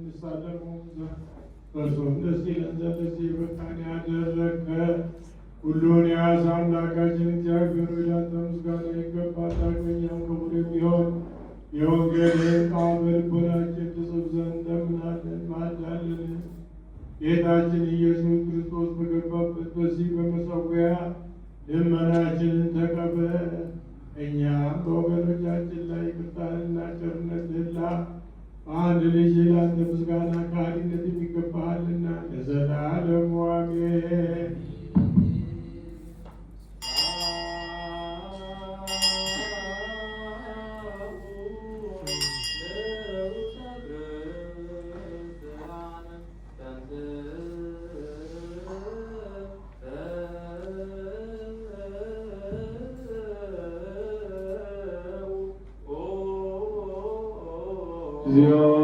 እንሳለሙ በእርሱም ደስ ይለን ዘንድ ለዚህ በቃን ያደረግከ ሁሉን የያዘ አምላካችን እግዚአብሔር ሆይ ላንተ ምስጋና ይገባል። ዳግመኛም ክቡር የሚሆን የወንጌልን ቃል በልቦናችን ትጽፍ ዘንድ እንለምናለን ማልዳለን። ጌታችን ኢየሱስ ክርስቶስ በገባበት በዚህ በመሠዊያ ልመናችንን ተቀበል። እኛም በወገኖቻችን ላይ ይቅርታህንና ቸርነትህን ላክ። በአንድ ልጅ ለአንተ ምስጋና ከሃሊነት የሚገባሃልና ለዘላለሙ አሜን። እግዚኦ